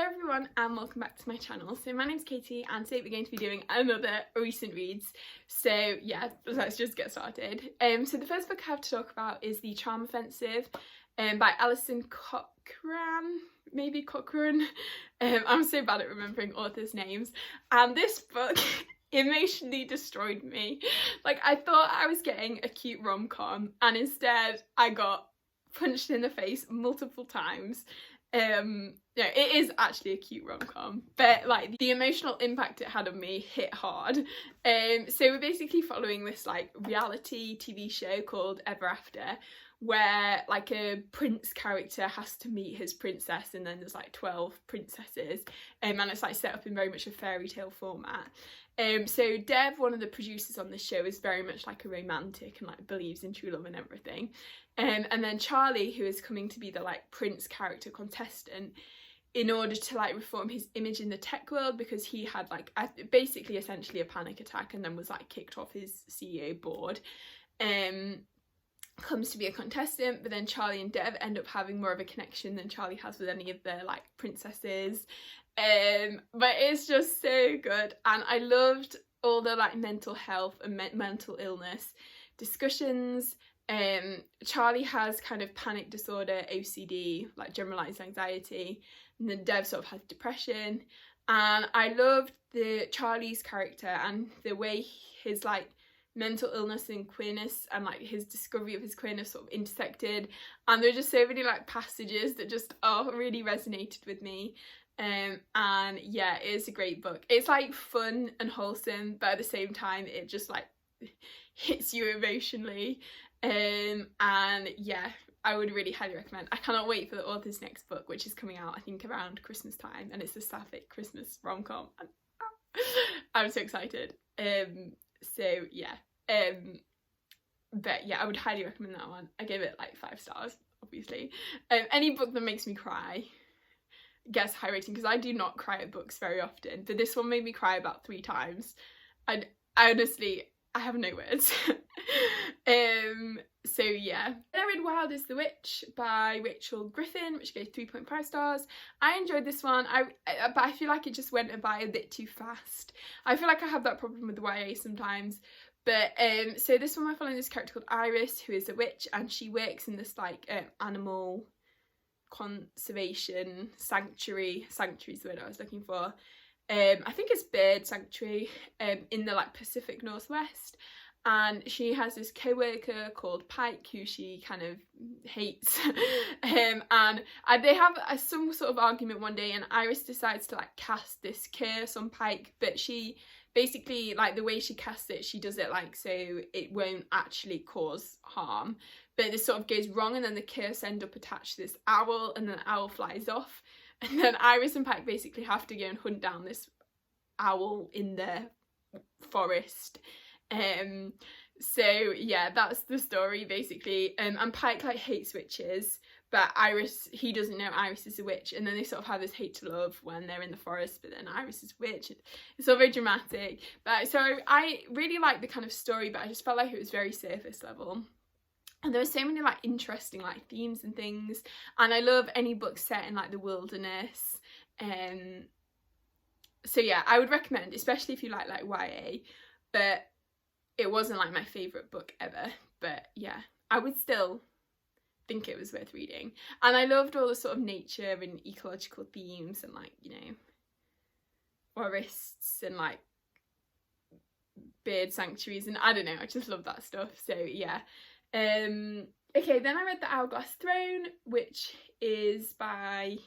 Hello everyone and welcome back to my channel. So my name's Katie and today we're going to be doing another recent reads. So yeah, let's just get started. So the first book I have to talk about is The Charm Offensive by Alison Cochrane, maybe Cochrane. I'm so bad at remembering authors' names. And this book emotionally destroyed me. Like, I thought I was getting a cute rom-com and instead I got punched in the face multiple times. Yeah, it is actually a cute rom-com, but like the emotional impact it had on me hit hard. So we're basically following this like reality TV show called Ever After, where like a prince character has to meet his princess, and then there's like 12 princesses, and it's like set up in very much a fairy tale format. So Dev, one of the producers on this show, is very much like a romantic and like believes in true love and everything. And then Charlie, who is coming to be the like prince character contestant, in order to like reform his image in the tech world, because he had like basically essentially a panic attack and then was like kicked off his CEO board, comes to be a contestant. But then Charlie and Dev end up having more of a connection than Charlie has with any of the like princesses. But it's just so good, and I loved all the like mental health and mental illness discussions. Charlie has kind of panic disorder, OCD, like generalized anxiety, and then Dev sort of has depression. And I loved Charlie's character and the way his like mental illness and queerness and like his discovery of his queerness sort of intersected, and there were just so many like passages that just really resonated with me. And yeah, it is a great book. It's like fun and wholesome, but at the same time it just like hits you emotionally. And yeah, I would really highly recommend. I cannot wait for the author's next book, which is coming out I think around Christmas time, and it's a sapphic Christmas rom-com. I'm so excited. So yeah, but yeah, I would highly recommend that one. I gave it like 5 stars, obviously. Any book that makes me cry gets high rating, because I do not cry at books very often, but this one made me cry about 3 times. I honestly, I have no words. So yeah. Then I read Wild is the Witch by Rachel Griffin, which gave 3.5 stars. I enjoyed this one, but I feel like it just went by a bit too fast. I feel like I have that problem with the YA sometimes. But so this one we're following this character called Iris, who is a witch, and she works in this like animal conservation sanctuary is the word I was looking for. I think it's bird sanctuary in the like Pacific Northwest, and she has this co-worker called Pike who she kind of hates. And they have some sort of argument one day, and Iris decides to like cast this curse on Pike, but she basically, like, the way she casts it, she does it like so it won't actually cause harm, but this sort of goes wrong, and then the curse end up attached to this owl, and then the owl flies off, and then Iris and Pike basically have to go and hunt down this owl in the forest. So yeah, that's the story basically. And Pike like hates witches, but Iris, he doesn't know Iris is a witch, and then they sort of have this hate to love when they're in the forest, but then Iris is a witch. It's all very dramatic. But so I really liked the kind of story, but I just felt like it was very surface level. And there were so many like interesting like themes and things, and I love any book set in like the wilderness. So yeah, I would recommend, especially if you like YA, but it wasn't like my favourite book ever. But yeah, I would still think it was worth reading. And I loved all the sort of nature and ecological themes, and like, you know, forests and like bird sanctuaries, and I don't know, I just love that stuff. So yeah. Okay, then I read The Hourglass Throne, which is by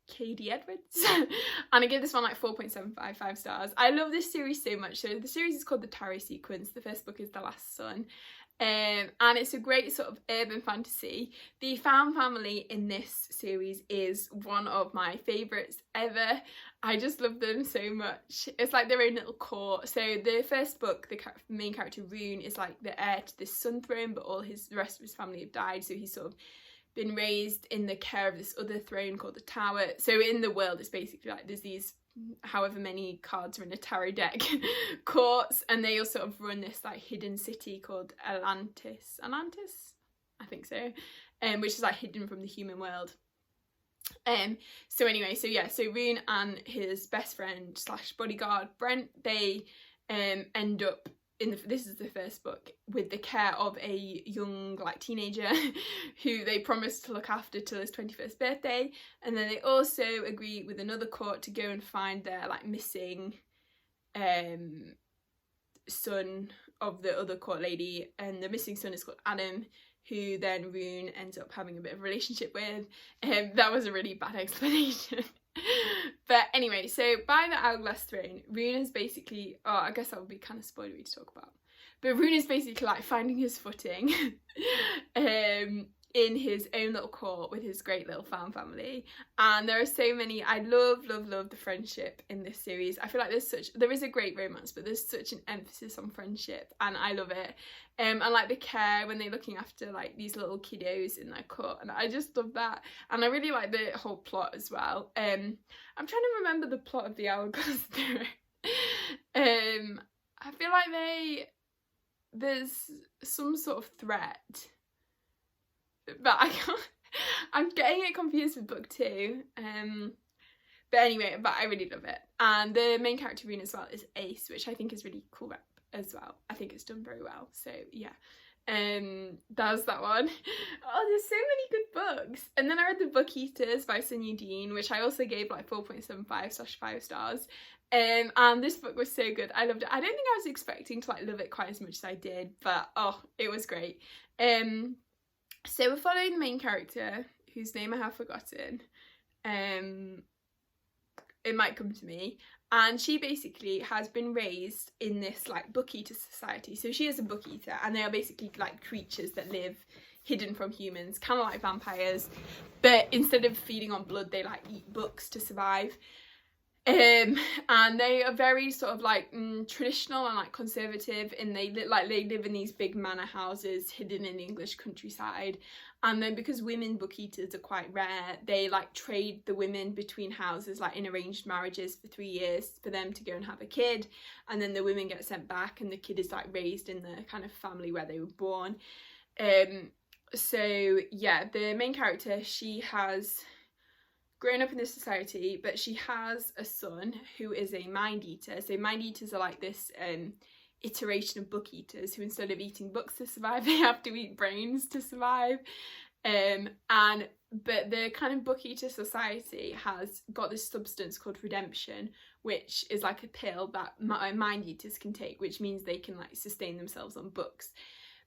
Katie Edwards, and I gave this one like 4.755 stars. I love this series so much. So the series is called The Tarot Sequence. The first book is The Last Sun, and it's a great sort of urban fantasy. The found family in this series is one of my favourites ever. I just love them so much. It's like their own little court. So the first book, the main character Rune is like the heir to this sun throne, but the rest of his family have died, so he's sort of been raised in the care of this other throne called the Tower. So in the world, it's basically like there's these however many cards are in a tarot deck courts, and they all sort of run this like hidden city called Atlantis, I think so, which is like hidden from the human world. So anyway, so Rune and his best friend slash bodyguard Brent, they end up in this is the first book, with the care of a young like teenager who they promise to look after till his 21st birthday, and then they also agree with another court to go and find their like missing son of the other court lady, and the missing son is called Adam, who then Rune ends up having a bit of a relationship with. That was a really bad explanation. But anyway, so by the Hourglass Throne, Rune is basically, oh, I guess that would be kind of spoilery to talk about, but Rune is basically like finding his footing in his own little court with his great little farm family. And there are so many, I love the friendship in this series. I feel like there is a great romance, but there's such an emphasis on friendship, and I love it. And like the care when they're looking after like these little kiddos in their court, and I just love that. And I really like the whole plot as well. I'm trying to remember the plot of the Hourglass Throne. I feel like there's some sort of threat, but I'm getting it confused with book 2. But anyway, but I really love it. And the main character Rune as well is Ace, which I think is really cool rep as well. I think it's done very well. So yeah, that's that one. Oh, there's so many good books. And then I read The Book Eaters by Sunyi Dean, which I also gave like 4.75/5 stars. And this book was so good. I loved it. I don't think I was expecting to like love it quite as much as I did, but oh, it was great. So we're following the main character, whose name I have forgotten. It might come to me. And she basically has been raised in this like book eater society. So she is a book eater, and they are basically like creatures that live hidden from humans, kind of like vampires. But instead of feeding on blood, they like eat books to survive. And they are very sort of like traditional and like conservative, and they live in these big manor houses hidden in the English countryside. And then because women book eaters are quite rare, they like trade the women between houses like in arranged marriages for 3 years for them to go and have a kid, and then the women get sent back and the kid is like raised in the kind of family where they were born. So yeah, the main character, she has grown up in this society, but she has a son who is a mind eater. So mind eaters are like this iteration of book eaters, who instead of eating books to survive, they have to eat brains to survive. But the kind of book eater society has got this substance called redemption, which is like a pill that mind eaters can take, which means they can like sustain themselves on books.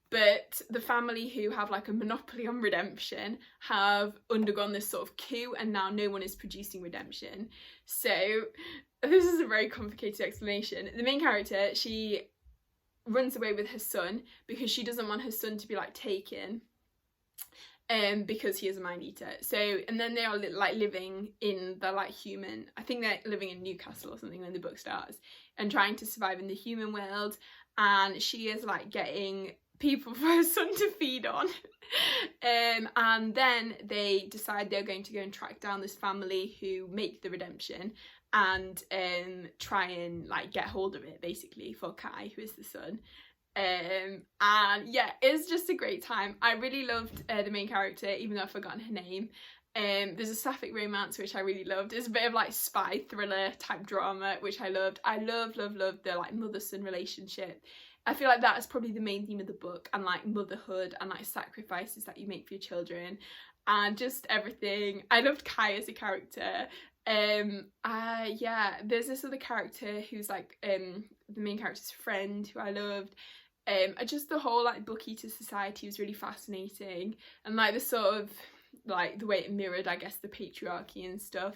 But the family who have like a monopoly on redemption have undergone this sort of coup, and now no one is producing redemption. So this is a very complicated explanation. The main character, she runs away with her son because she doesn't want her son to be like taken, because he is a mind eater. So, and then they are like living in the like human, I think they're living in Newcastle or something when the book starts, and trying to survive in the human world. And she is like getting people for her son to feed on. And then they decide they're going to go and track down this family who make the redemption, and try and like get hold of it basically for Kai, who is the son. And yeah, it's just a great time. I really loved the main character, even though I've forgotten her name. There's a sapphic romance which I really loved. It's a bit of like spy thriller type drama which I loved. I love the like mother-son relationship. I feel like that is probably the main theme of the book, and like motherhood and like sacrifices that you make for your children and just everything. I loved Kai as a character. Yeah, there's this other character who's like the main character's friend who I loved. Just the whole like book eater society was really fascinating, and like the sort of like the way it mirrored, I guess, the patriarchy and stuff,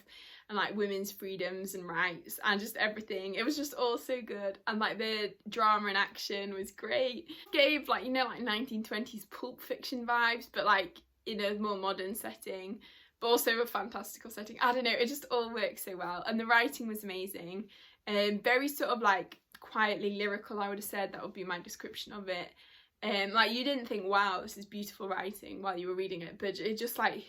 and like women's freedoms and rights and just everything. It was just all so good, and like the drama and action was great. Gave like, you know, like 1920s Pulp Fiction vibes, but like in a more modern setting, but also a fantastical setting. I don't know, it just all worked so well, and the writing was amazing, and very sort of like quietly lyrical, I would have said. That would be my description of it. Like you didn't think, wow, this is beautiful writing while you were reading it, but it just like,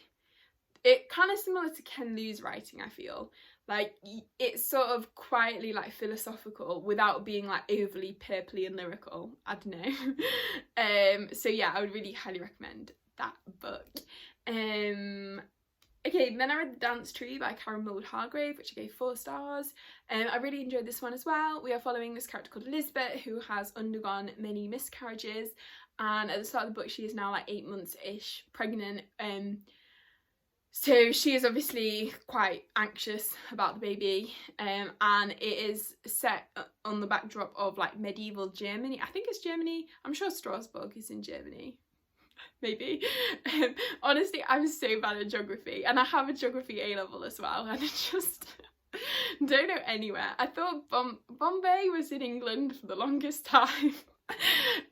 it kind of similar to Ken Liu's writing, I feel. Like it's sort of quietly like philosophical without being like overly purpley and lyrical. I don't know. So yeah, I would really highly recommend that book. Okay, then I read The Dance Tree by Karen Hargrave, which I gave 4 stars. I really enjoyed this one as well. We are following this character called Elizabeth, who has undergone many miscarriages, and at the start of the book she is now like 8 months-ish pregnant. So she is obviously quite anxious about the baby, and it is set on the backdrop of like medieval Germany. I think it's Germany. I'm sure Strasbourg is in Germany. Maybe. Honestly, I'm so bad at geography, and I have a geography A-level as well, and I just don't know anywhere. I thought Bombay was in England for the longest time.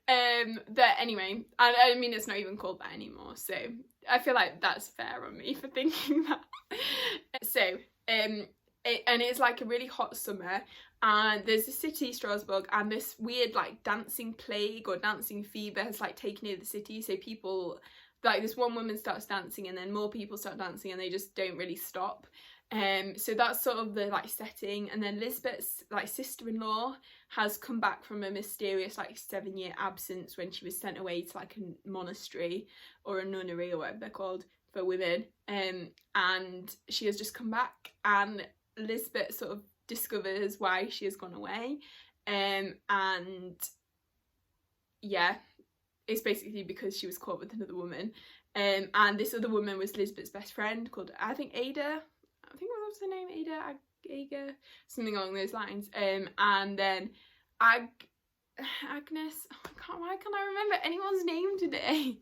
But anyway, I mean, it's not even called that anymore, so I feel like that's fair on me for thinking that. So it's like a really hot summer, and there's a city, Strasbourg, and this weird like dancing plague or dancing fever has like taken over the city. So people, like this one woman starts dancing and then more people start dancing and they just don't really stop. So that's sort of the like setting. And then Lisbeth's like sister-in-law has come back from a mysterious like 7-year absence when she was sent away to like a monastery or a nunnery or whatever they're called for women. And she has just come back, and Lisbeth sort of discovers why she has gone away, and yeah, it's basically because she was caught with another woman, and this other woman was Lisbeth's best friend called, I think, Ada. I think what was her name, Aga, something along those lines. And then Agnes, why can't I remember anyone's name today?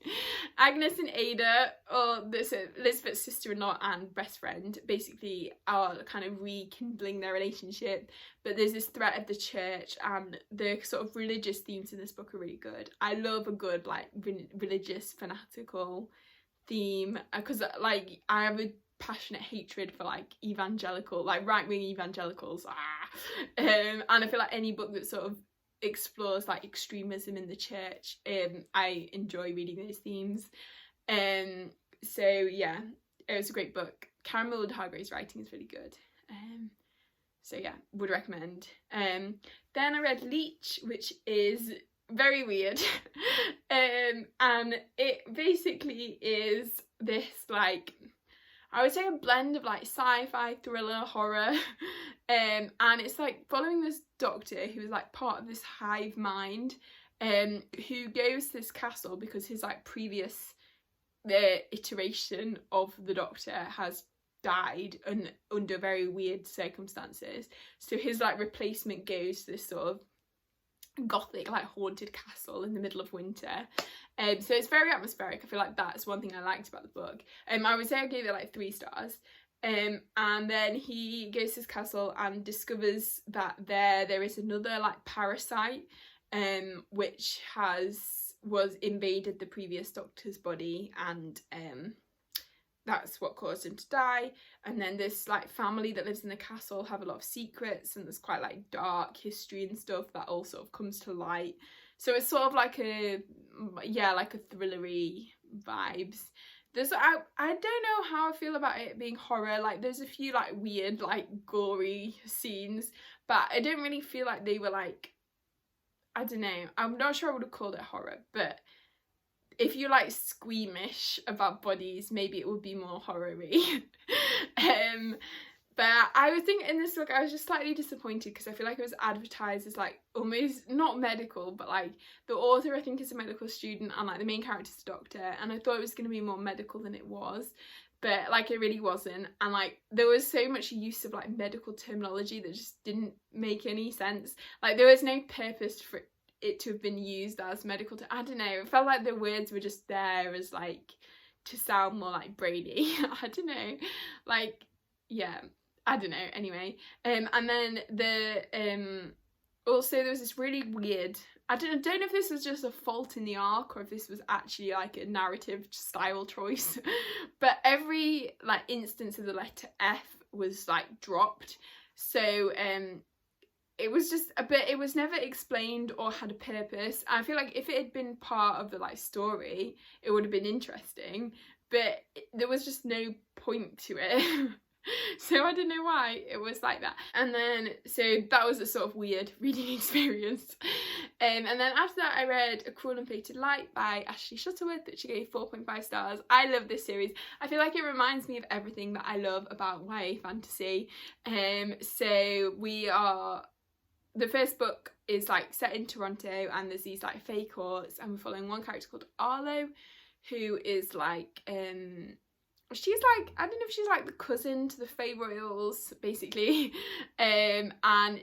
Agnes and Ada, or this Elizabeth's sister-in-law and best friend, basically are kind of rekindling their relationship, but there's this threat of the church, and the sort of religious themes in this book are really good. I love a good like religious fanatical theme, because like I have a passionate hatred for like evangelical, like right-wing evangelicals, and I feel like any book that sort of explores like extremism in the church, I enjoy reading those themes. So yeah, it was a great book. Karen Hargrave's writing is really good. So yeah, would recommend. Then I read Leech, which is very weird. And it basically is this like, I would say a blend of like sci-fi, thriller, horror, and it's like following this doctor who is like part of this hive mind, who goes to this castle because his like previous iteration of the doctor has died under very weird circumstances. So his like replacement goes to this sort of gothic like haunted castle in the middle of winter. So it's very atmospheric. I feel like that's one thing I liked about the book. I would say I gave it like 3 stars. And then he goes to his castle and discovers that there is another like parasite, which was invaded the previous doctor's body, and that's what caused him to die. And then this like family that lives in the castle have a lot of secrets, and there's quite like dark history and stuff that all sort of comes to light. So it's sort of like a thrillery vibes. I don't know how I feel about it being horror. Like there's a few like weird like gory scenes, but I don't really feel like they were like, I don't know, I'm not sure I would have called it horror, but if you like squeamish about bodies, maybe it would be more horror-y. But I was thinking in this book, I was just slightly disappointed because I feel like it was advertised as like almost not medical, but like the author I think is a medical student and like the main character's a doctor, and I thought it was going to be more medical than it was, but like it really wasn't. And like there was so much use of like medical terminology that just didn't make any sense. Like there was no purpose for it to have been used as medical I don't know, it felt like the words were just there as like to sound more like brainy. I don't know, like yeah, I don't know, anyway. And then also there was this really weird, I don't know if this was just a fault in the arc or if this was actually like a narrative style choice, but every like instance of the letter F was like dropped. So it was just a bit, it was never explained or had a purpose. I feel like if it had been part of the like story, it would have been interesting, but there was just no point to it. So I don't know why it was like that. And then, so that was a sort of weird reading experience. And then after that I read A Cruel and Fated Light by Ashley Shuttleworth, which I gave 4.5 stars. I love this series. I feel like it reminds me of everything that I love about YA fantasy. So the first book is like set in Toronto, and there's these like fey courts, and we're following one character called Arlo, who is like she's like, I don't know if she's like the cousin to the Fey Royals, basically. And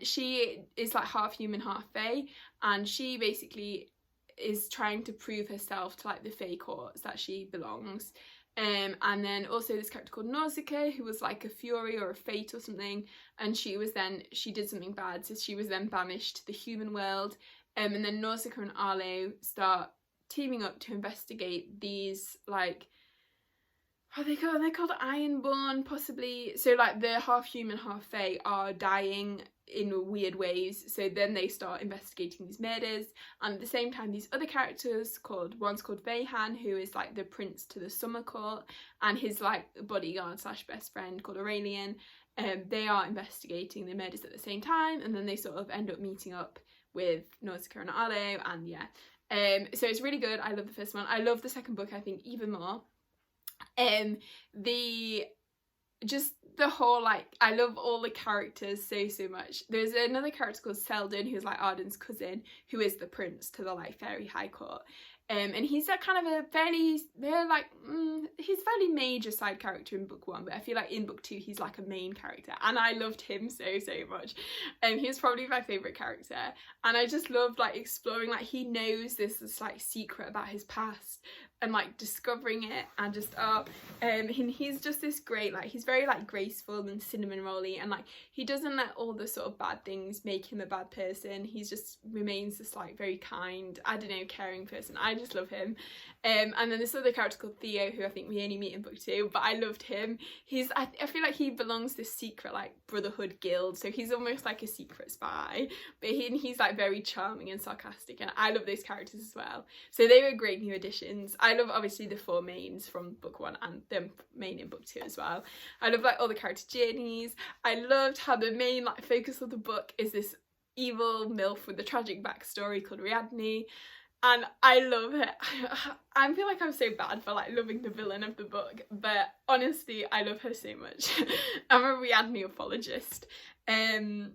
she is like half human, half Fey, and she basically is trying to prove herself to like the Fey courts that she belongs. And then also this character called Nausicaa, who was like a Fury or a Fate or something, and she did something bad, so she was then banished to the human world. And then Nausicaa and Arlo start teaming up to investigate these like, what are they called? They're called Ironborn, possibly. So like the half human, half Fey are dying in weird ways. So then they start investigating these murders. And at the same time, these other characters one's called Veyhan, who is like the prince to the Summer Court, and his like bodyguard / best friend called Aurelian. They are investigating the murders at the same time, and then they sort of end up meeting up with Nausicaa and Arlo, and yeah. So it's really good. I love the first one. I love the second book, I think, even more. The whole like, I love all the characters so much. There's another character called Selden, who's like Arden's cousin, who is the prince to the like fairy high court. And he's a kind of a fairly major side character in book one, but I feel like in book two he's like a main character, and I loved him so much. He was probably my favourite character, and I just loved like exploring, like he knows this like secret about his past, and like discovering it, and just he's just this great, like he's very like graceful and cinnamon rolly, and like he doesn't let all the sort of bad things make him a bad person. He just remains this like very kind, I don't know, caring person. I just love him. And then this other character called Theo, who I think we only meet in book two, but I loved him. I feel like he belongs to this secret like brotherhood guild, so he's almost like a secret spy, but he's like very charming and sarcastic, and I love those characters as well. So they were great new additions. I love obviously the four mains from book one and the main in book two as well. I love like all the character journeys. I loved how the main like focus of the book is this evil MILF with a tragic backstory called Riadne. And I love it. I feel like I'm so bad for like loving the villain of the book, but honestly, I love her so much. I'm a Riadne apologist. Yeah,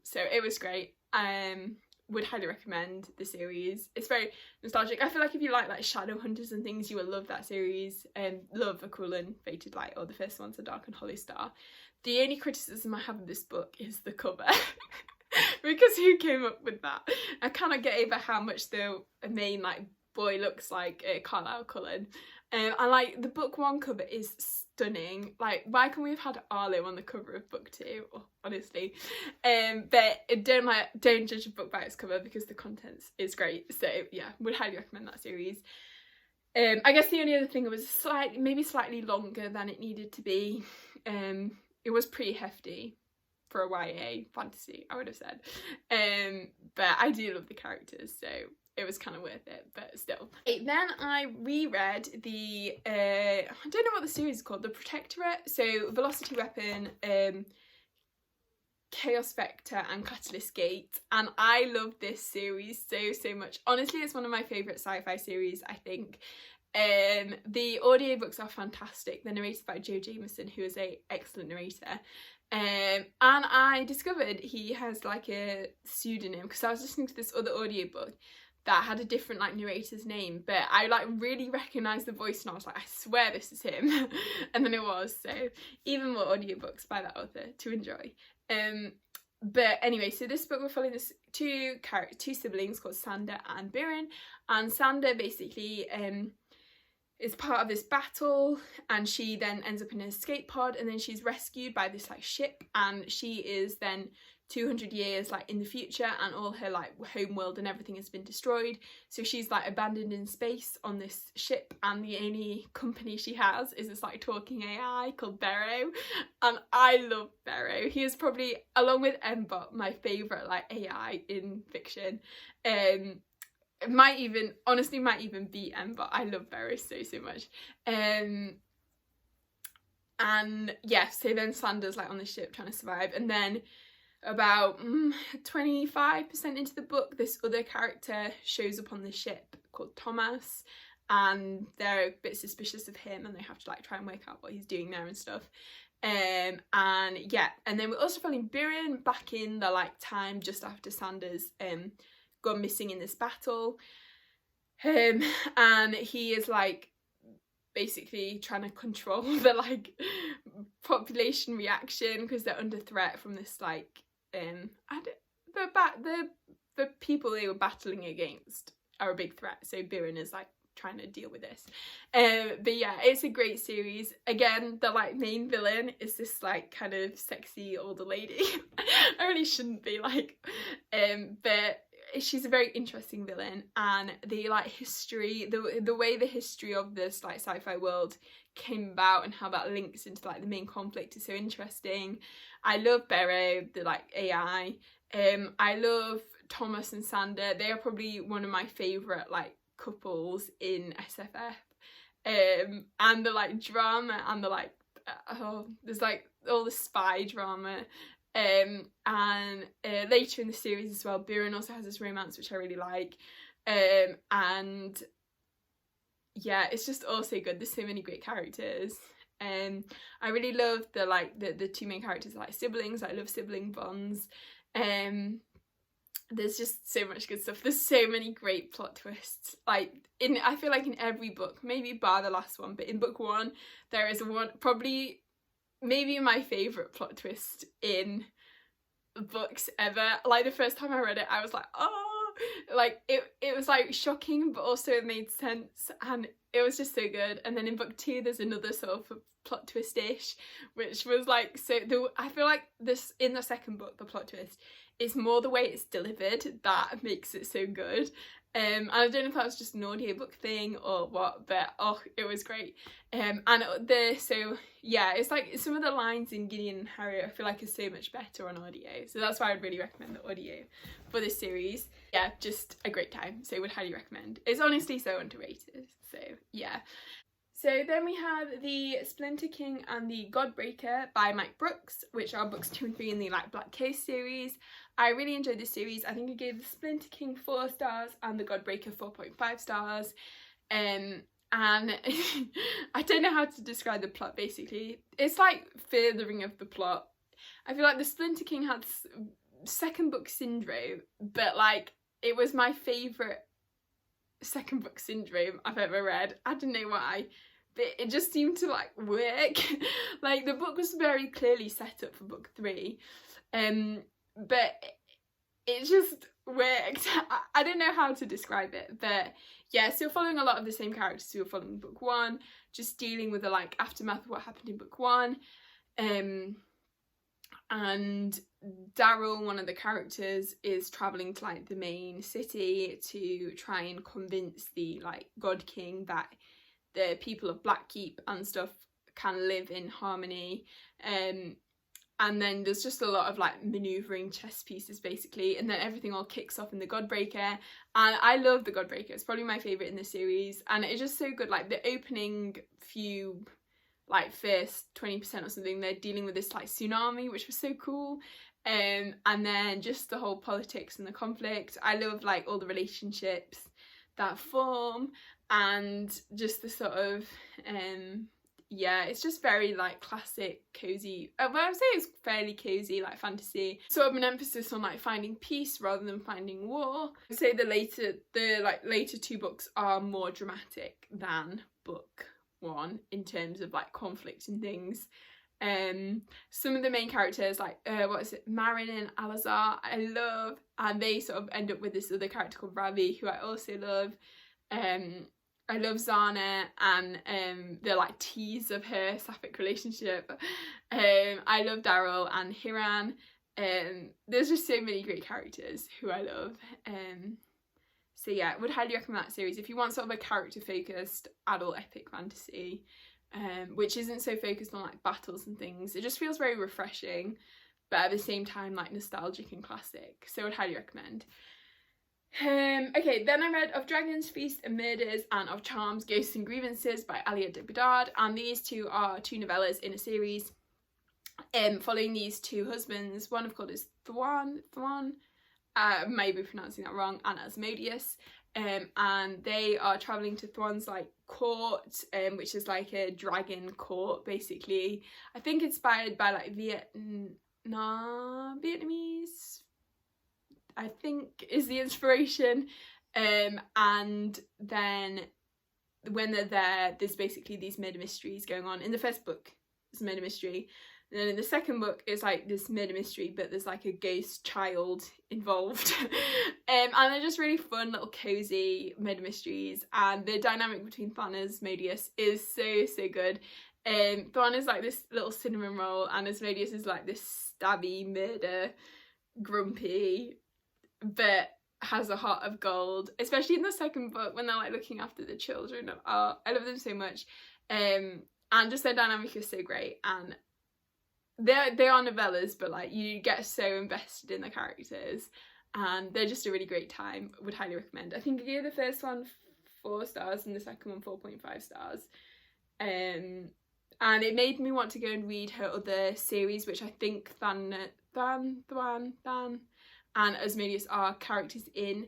so it was great. Would highly recommend the series. It's very nostalgic. I feel like if you like shadow hunters and things, you will love that series, and love A Cruel and Fated Light, or the first one's A Dark and Hollow Star. The only criticism I have of this book is the cover. Because who came up with that? I cannot get over how much the main like boy looks like Carlisle Cullen. And like the book one cover is stunning. Like, why can we have had Arlo on the cover of book two? Oh, honestly. But don't judge a book by its cover, because the contents is great. So yeah, would highly recommend that series. I guess the only other thing, it was maybe slightly longer than it needed to be. It was pretty hefty for a YA fantasy, I would have said. But I do love the characters, so it was kind of worth it, but still. Then I reread the, I don't know what the series is called, The Protectorate, so Velocity Weapon, Chaos Vector and Catalyst Gate, and I love this series so much. Honestly, it's one of my favourite sci-fi series, I think. The audiobooks are fantastic. They're narrated by Joe Jameson, who is an excellent narrator. And I discovered he has like a pseudonym, because I was listening to this other audiobook that had a different like narrator's name, but I like really recognised the voice, and I was like, I swear this is him. And then it was. So even more audiobooks by that author to enjoy. But anyway, so this book we're following this two siblings called Sander and Biren, and Sander basically is part of this battle, and she then ends up in an escape pod, and then she's rescued by this like ship, and she is then 200 years like in the future, and all her like home world and everything has been destroyed, so she's like abandoned in space on this ship, and the only company she has is this like talking AI called Barrow, and I love Barrow. He is probably, along with Mbot, my favourite like AI in fiction. It might even beat Mbot. I love Barrow so much. And yeah, so then Sander's like on the ship trying to survive, and then about 25% into the book, this other character shows up on the ship called Thomas, and they're a bit suspicious of him, and they have to like try and work out what he's doing there and stuff. And yeah, and then we're also following Biren back in the like time just after Sanders gone missing in this battle, and he is like basically trying to control the like population reaction because they're under threat from this like the people they were battling against are a big threat, so Biren is like trying to deal with this. But yeah, it's a great series. Again, the like main villain is this like kind of sexy older lady. I really shouldn't be like, but she's a very interesting villain, and the like history, the way the history of this like sci-fi world came about and how that links into like the main conflict is so interesting. I love Barrow, the like AI. I love Thomas and Sander. They are probably one of my favourite like couples in SFF. And the like drama and the like there's like all the spy drama. And later in the series as well, Biren also has this romance which I really like. And yeah, it's just also good. There's so many great characters. I really love the like the two main characters are like siblings. I love sibling bonds. There's just so much good stuff. There's so many great plot twists. Like I feel like in every book, maybe bar the last one, but in book one there is one, probably maybe my favourite plot twist in books ever. Like the first time I read it, I was like, oh, like it was like shocking, but also it made sense, and it was just so good. And then in book two there's another sort of plot twist-ish, which was like, so I feel like this in the second book, the plot twist is more the way it's delivered that makes it so good. And I don't know if that was just an audiobook thing or what, but oh, it was great. So yeah, it's like some of the lines in Gideon and Harriet I feel like are so much better on audio, so that's why I'd really recommend the audio for this series. Yeah, just a great time, so would highly recommend. It's honestly so underrated, so yeah. So then we have the Splinter King and the Godbreaker by Mike Brooks, which are books 2 and 3 in the like Black Case series. I really enjoyed this series. I think I gave the Splinter King 4 stars and the Godbreaker 4.5 stars. And I don't know how to describe the plot basically. It's like furthering of the plot. I feel like the Splinter King had second book syndrome, but like it was my favourite second book syndrome I've ever read. I don't know why, but it just seemed to like work. Like the book was very clearly set up for book 3, but it just worked. I don't know how to describe it, but yeah, still following a lot of the same characters who were following book 1, just dealing with the like aftermath of what happened in book 1. And Daryl, one of the characters, is travelling to like the main city to try and convince the like God King that the people of Blackkeep and stuff can live in harmony. And then there's just a lot of like manoeuvring chess pieces basically, and then everything all kicks off in the Godbreaker. And I love the Godbreaker, it's probably my favourite in the series, and it's just so good. Like the opening few, like first 20% or something, they're dealing with this like tsunami, which was so cool. And then just the whole politics and the conflict. I love like all the relationships that form, and just the sort of yeah, it's just very like classic cozy, well I would say it's fairly cozy like fantasy, sort of an emphasis on like finding peace rather than finding war. I'd say the later 2 books are more dramatic than book 1 in terms of like conflict and things. Some of the main characters like Marin and Alazar I love, and they sort of end up with this other character called Ravi who I also love. I love Zana and the like tease of her sapphic relationship. I love Daryl and Hiran. There's just so many great characters who I love. So yeah, I would highly recommend that series if you want sort of a character focused adult epic fantasy, which isn't so focused on like battles and things. It just feels very refreshing, but at the same time like nostalgic and classic, so I would highly recommend. Okay, then I read Of Dragons, Feast and Murders and Of Charms, Ghosts and Grievances by Alia de Bedard, and these 2 are 2 novellas in a series. following these two husbands. One of course is Thrawn, maybe pronouncing that wrong, and Asmodeus. And they are travelling to Thrawn's like court, which is like a dragon court basically. I think inspired by like Vietnamese, I think is the inspiration. And then when they're there, there's basically these murder mysteries going on. In the first book, there's a murder mystery. And then in the second book, it's like this murder mystery, but there's like a ghost child involved. And they're just really fun, little cozy murder mysteries. And the dynamic between Thrawn and Asmodeus is so, so good. Thrawn is like this little cinnamon roll, and Asmodeus is like this stabby, murder, grumpy, but has a heart of gold. Especially in the second book when they're like looking after the children. Oh, I love them so much. And just their dynamic is so great. And they are novellas, but like you get so invested in the characters, and they're just a really great time. Would highly recommend. I think I gave the first one 4 stars and the second one 4.5 stars. And it made me want to go and read her other series, which I think Thrawn and Asmodeus are characters in.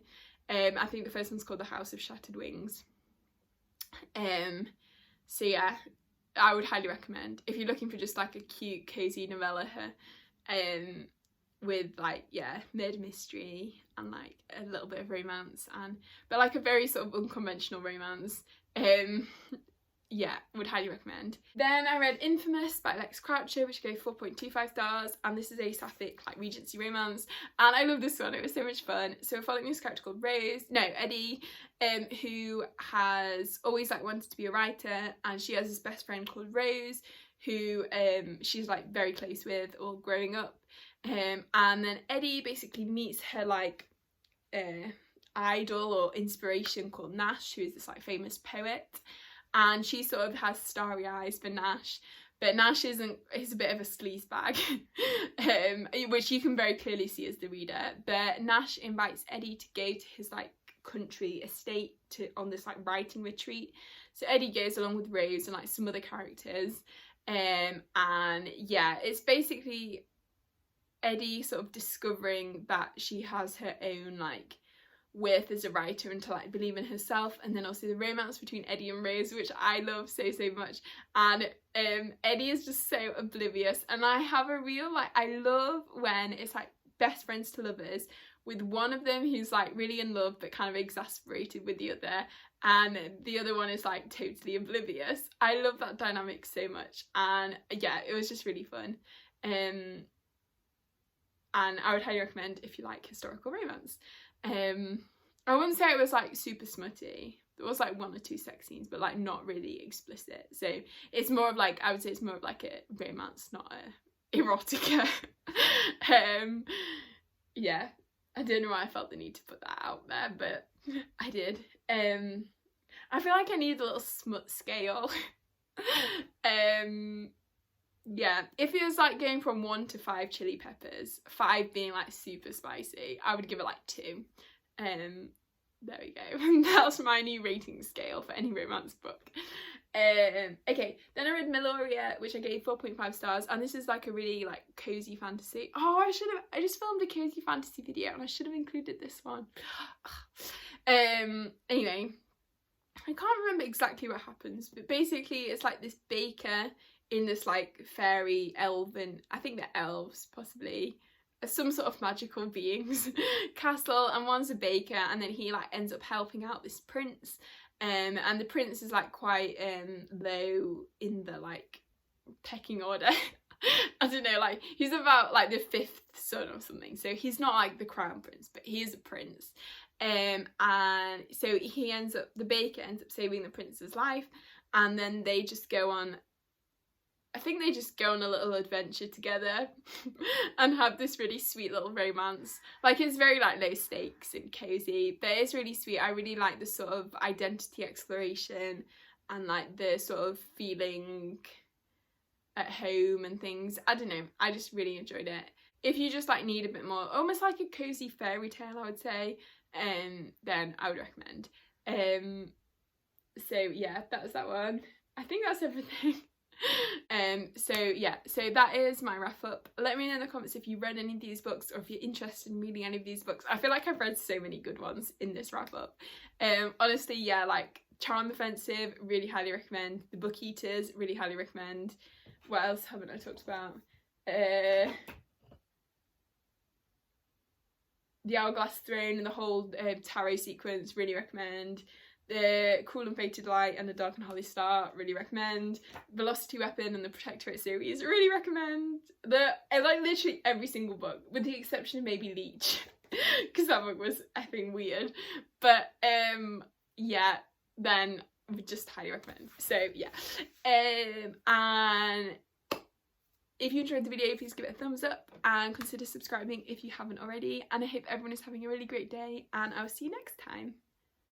I think the first one's called The House of Shattered Wings. So yeah, I would highly recommend if you're looking for just like a cute cozy novella with like, yeah, murder mystery and like a little bit of romance, but like a very sort of unconventional romance. Yeah, would highly recommend. Then I read Infamous by Lex Croucher, which gave 4.25 stars, and this is a sapphic like Regency romance, and I love this one. It was so much fun. So we're following this character called Eddie, who has always like wanted to be a writer, and she has this best friend called Rose, who she's like very close with all growing up, and then Eddie basically meets her like idol or inspiration called Nash, who is this like famous poet. And she sort of has starry eyes for Nash, but Nash he's a bit of a sleazebag, which you can very clearly see as the reader. But Nash invites Eddie to go to his like country estate on this like writing retreat. So Eddie goes along with Rose and like some other characters, and yeah, it's basically Eddie sort of discovering that she has her own like worth as a writer and to like believe in herself, and then also the romance between Eddie and Rose, which I love so much. And Eddie is just so oblivious, and I have a real like, I love when it's like best friends to lovers with one of them who's like really in love but kind of exasperated with the other, and the other one is like totally oblivious. I love that dynamic so much, and yeah, it was just really fun. And I would highly recommend if you like historical romance. I wouldn't say it was like super smutty. There was like 1 or 2 sex scenes, but like not really explicit. So it's more of like, I would say it's more of like a romance, not a erotica. Yeah, I don't know why I felt the need to put that out there, but I did. I feel like I need a little smut scale. Yeah, if it was like going from 1 to 5 chili peppers, 5 being like super spicy, I would give it like 2. There we go. That's my new rating scale for any romance book. Okay, then I read Meloria, which I gave 4.5 stars, and this is like a really like cozy fantasy. Oh, I just filmed a cozy fantasy video and I should have included this one. Anyway, I can't remember exactly what happens, but basically it's like this baker in this like fairy elven, I think they're elves possibly, some sort of magical beings castle, and one's a baker, and then he like ends up helping out this prince, and the prince is like quite low in the like pecking order. I don't know, like he's about like the 5th son or something, so he's not like the crown prince, but he is a prince. And so the baker ends up saving the prince's life, and then they just go on, I think they just go on a little adventure together and have this really sweet little romance. Like, it's very like low stakes and cozy, but it's really sweet. I really like the sort of identity exploration and like the sort of feeling at home and things. I don't know, I just really enjoyed it. If you just like need a bit more, almost like a cozy fairy tale, I would say, then I would recommend. So yeah, that was that one. I think that's everything. So yeah, so that is my wrap up. Let me know in the comments if you read any of these books or if you're interested in reading any of these books. I feel like I've read so many good ones in this wrap up. Honestly, yeah, like Charm Offensive, really highly recommend. The Book Eaters, really highly recommend. What else haven't I talked about? The Hourglass Throne and the whole tarot sequence, really recommend. The Cool and Fated Light and the Dark and Holy Star, really recommend. Velocity Weapon and the Protectorate series, really recommend. Like literally every single book, with the exception of maybe Leech, because that book was effing weird. But yeah, then I would just highly recommend. So yeah, and if you enjoyed the video, please give it a thumbs up and consider subscribing if you haven't already. And I hope everyone is having a really great day, and I'll see you next time.